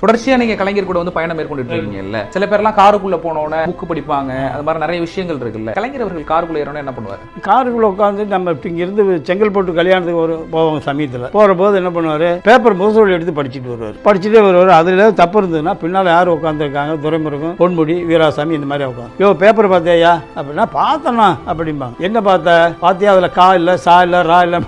தொடர்ச்சியா நீங்க கலைஞர் கூட வந்து பயணம் மேற்கொண்டுட்டு இருக்கீங்கல்ல, சில பேர்லாம் காருக்குள்ள போனோன்னு புக்கு படிப்பாங்க, அது மாதிரி நிறைய விஷயங்கள் இருக்குல்ல. கலைஞர் அவர்கள் காருக்குள்ள ஏறணும் என்ன பண்ணுவார்? காருக்குள்ள உட்காந்து நம்ம இங்கிருந்து செங்கல்பட்டு கல்யாணத்துக்கு போவாங்க சமயத்தில் போகிற போது என்ன பண்ணுவார், பேப்பர் முரசொலி எடுத்து படிச்சுட்டு வருவார். படிச்சுட்டே வருவார். அதில் தப்பு இருந்ததுன்னா பின்னால் யார் உட்காந்துருக்காங்க, துரைமுருகன், பொன்முடி, வீராசாமி இந்த மாதிரி உட்காந்து பேப்பர் பார்த்தியா அப்படின்னா பார்த்தனா அப்படிம்பாங்க. என்ன பார்த்தியா அதில் கா இல்லை, சா இல்லை, ரா இல்லை,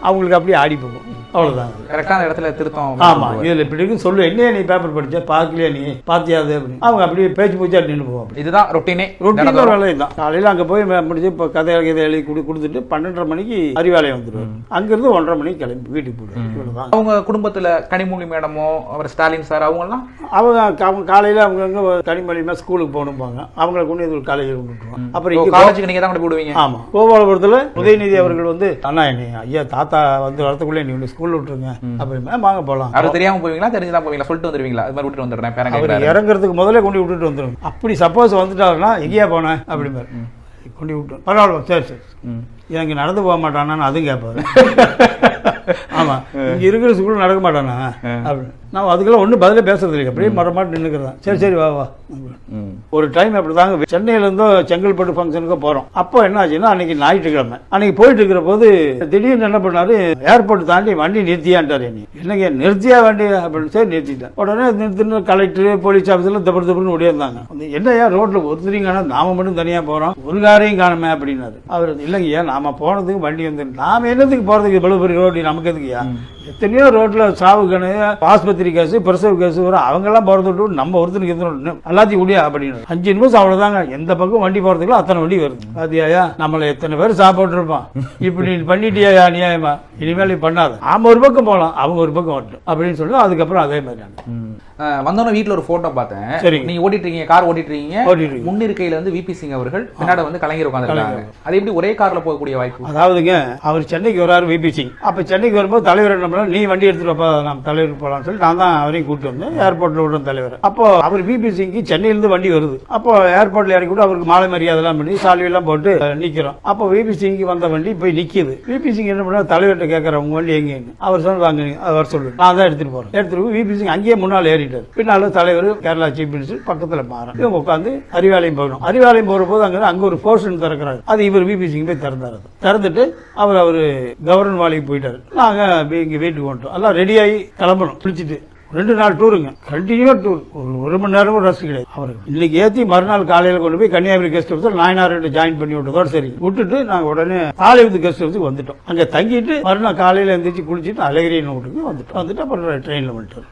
அவங்களுக்கு அப்படியே ஆடி போகும். அவ்வளோதான். கரெக்டான இடத்துல திருத்தம். ஆமாம், இதில் இப்படி இருக்குன்னு சொல்லு. என்ன நீ பேப்பர் படிச்ச பார்க்கலையா, நீ பார்த்தியாது அப்படின்னு அவங்க அப்படியே பேச்சு பூச்சா நின்று போவோம். இதுதான் ரொட்டீனே. வேலை தான். காலையில் அங்கே போய் முடிச்சு இப்போ கதை எழுதி கொடுத்துட்டு 12:30 மணிக்கு அறிவாலயம் வந்துடுவார். அங்கேருந்து 1:30 மணிக்கு கிளம்பி வீட்டுக்கு போடுவார். இவ்வளோதான். அவங்க குடும்பத்தில் கனிமொழி மேடமோ அவர் ஸ்டாலின் சார் அவங்கெல்லாம் அவங்க காலையில் அவங்க கனிமொழி ஸ்கூலுக்கு போகணும்பாங்க. அவங்களை கொண்டு வந்து காலேஜில் கொண்டுட்டுருவாங்க. அப்புறம் இங்கே காலேஜுக்கு நீங்கள் தான் கொண்டு போடுவீங்க. ஆமாம், கோபாலபுரத்தில் உதயநிதி அவர்கள் வந்து அண்ணா என்னை ஐயா தாத்தா வந்து வரத்துக்குள்ளே நீ ஸ்கூல்ல விட்டுருங்க அப்படின்னா வாங்க போகலாம். அது தெரியாம போவீங்களா, தெரிஞ்சுதான் போவீங்களா, சொல்லிட்டு வந்துருவீங்களா? அது மாதிரி விட்டுட்டு வந்துடுறேன், அவர் இறங்குறதுக்கு முதல்ல கொண்டு விட்டுட்டு வந்துடும். அப்படி சப்போஸ் வந்துட்டாருன்னா எங்கேயா போனேன் அப்படிம்பாரு. கொண்டு விட்டு பரவாயில்ல, சரி சரி எனக்கு நடந்து போக மாட்டானான்னு அதுவும் கேட்பாரு. ஆமாம், இங்கே இருக்கிற ஸ்கூல் நடக்க மாட்டானா அப்படின்னு நான் அதுக்கெல்லாம் ஒன்றும் பதிலே பேசுறது இல்லை. அப்படியே மரமாட்டு நின்றுக்கிறேன். சரி சரி வா வா. ஒரு டைம் அப்படி தாங்க சென்னையிலேருந்தோ செங்கல்பட்டு ஃபங்க்ஷனுக்கு போகிறோம். அப்போ என்ன ஆச்சுன்னா அன்றைக்கி ஞாயிற்றுக்கிழமை. அன்றைக்கி போயிட்டு இருக்கிற போது திடீர்னு என்ன பண்ணாரு, ஏர்போர்ட் தாண்டி வண்டி நிறுத்தியான்ட்டார். என்னங்க நிறுத்தியா வண்டி அப்படின்னு சரி நிறுத்திட்டேன். உடனே நிறுத்தின கலெக்டர், போலீஸ் ஆஃபீஸில் தப்பு தப்புன்னு ஓடியிருந்தாங்க. என்னையா ரோட்டில் ஒருத்தரையும் காணும், நாம மட்டும் தனியாக போகிறோம், ஒரு காரையும் காணுமே அப்படின்னாரு. அவர் இல்லைங்கய்யா நாம போனதுக்கு வண்டி வந்து நாம என்னத்துக்கு போகிறதுக்கு இவ்வளவு பெரிய ரோடு நமக்கு எதுக்குயா, எத்தனையோ ரோட்டில் சாவு கணு, ஆஸ்பத்திரி கேஸு, பிரசவ கேஸு வரும், அவங்கெல்லாம் போகிறத விட்டு நம்ம ஒருத்தருக்கு எத்தனை எல்லாத்தையும் முடியா அப்படின்னு 5 நிமிஷம் அவ்வளோதாங்க. எந்த பக்கம் வண்டி போகிறதுக்குள்ள அத்தனை வண்டி வருது. பாத்தியாயா நம்மளை எத்தனை பேர் சாப்பிட்டு இருப்பான், இப்படி பண்ணிட்டியா நியாயமா, இனிமேல் பண்ணாத. நாம ஒரு பக்கம் போகலாம், அவங்க ஒரு பக்கம் வரட்டும் அப்படின்னு சொல்லி அதுக்கப்புறம் அதே மாதிரி வந்தோன்னே வீட்டில் ஒரு போட்டோ பார்த்தேன். சரி, நீங்க ஓட்டிட்டு இருக்கீங்க, கார் ஓட்டிட்டு இருக்கீங்க, முன்னிருக்கையில வந்து விபி சிங் அவர்கள், பின்னாடி வந்து கலைஞர் உட்காந்துருக்காங்க. அது எப்படி ஒரே கார்ல போகக்கூடிய வாய்ப்பு? அதாவதுங்க அவர் சென்னைக்கு வராரு விபி சிங். அப்ப சென்னைக்கு வரும்போது தலைவர் என்ன பண்ணா, நீ வண்டி எடுத்துட்டு வைப்பா நம்ம தலைவருக்கு போகலாம்னு சொல்லி நான் தான் அவரையும் கூப்பிட்டு வந்தேன். ஏர்போர்ட்ல விடுற தலைவர். அப்போ அவர் விபி சிங்க்கு சென்னையிலிருந்து வண்டி வருது. அப்போ ஏர்போர்ட்ல இறக்கி கூட அவருக்கு மாலை மரியாதைலாம் பண்ணி சால்வையெல்லாம் போட்டு நிக்கிறோம். அப்போ விபி சிங்க்கு வந்த வண்டி போய் நிக்குது. விபி சிங் என்ன பண்ணா, தலைவர்கிட்ட கேட்கற உங்க வண்டி எங்கன்னு. அவர் சொன்னாங்க அவர் சொல்லு, நான் தான் எடுத்துட்டு போறேன். எடுத்துட்டு போய் விபி சிங் அங்கேயே முன்னால் ஏறிட்டார். பின்னால தலைவர் கேரளா சீஃப் மினிஸ்டர் பக்கத்துல மாறும். இவங்க உட்காந்து அறிவாலயம் போகணும். அறிவாலயம் போற போது அங்க ஒரு போர்ஷன் திறக்கிறாரு. அது இவர் விபி சிங் போய் திறந்தாரு. திறந்துட்டு அவரு கவர்னர் வாலிக்கு போயிட்டாரு. நாங்க இங்க வீட்டுக்கு வந்துட்டோம். எல்லாம் ரெடியாகி கிளம்பணும். குளிச்சுட்டு 2 நாள் டூருங்க, கண்டினியூ டூர். ஒரு மணி நேரம் ரெஸ்ட் கிடையாது அவருக்கு. இன்னைக்கு ஏற்றி மறுநாள் காலையில் கொண்டு போய் Kanyakumari guest house Nayanar join பண்ணி விட்டதோட சரி விட்டுட்டு நாங்கள் உடனே ஆலிவுட் கெஸ்ட் ஹவுஸுக்கு வந்துட்டோம். அங்கே தங்கிட்டு மறுநாள் காலையில் எழுந்திரிச்சு குளிச்சுட்டு அழகிரியின் வீட்டுக்கு வந்துட்டு அப்புறம் ட்ரெயினில் வந்துட்டோம்.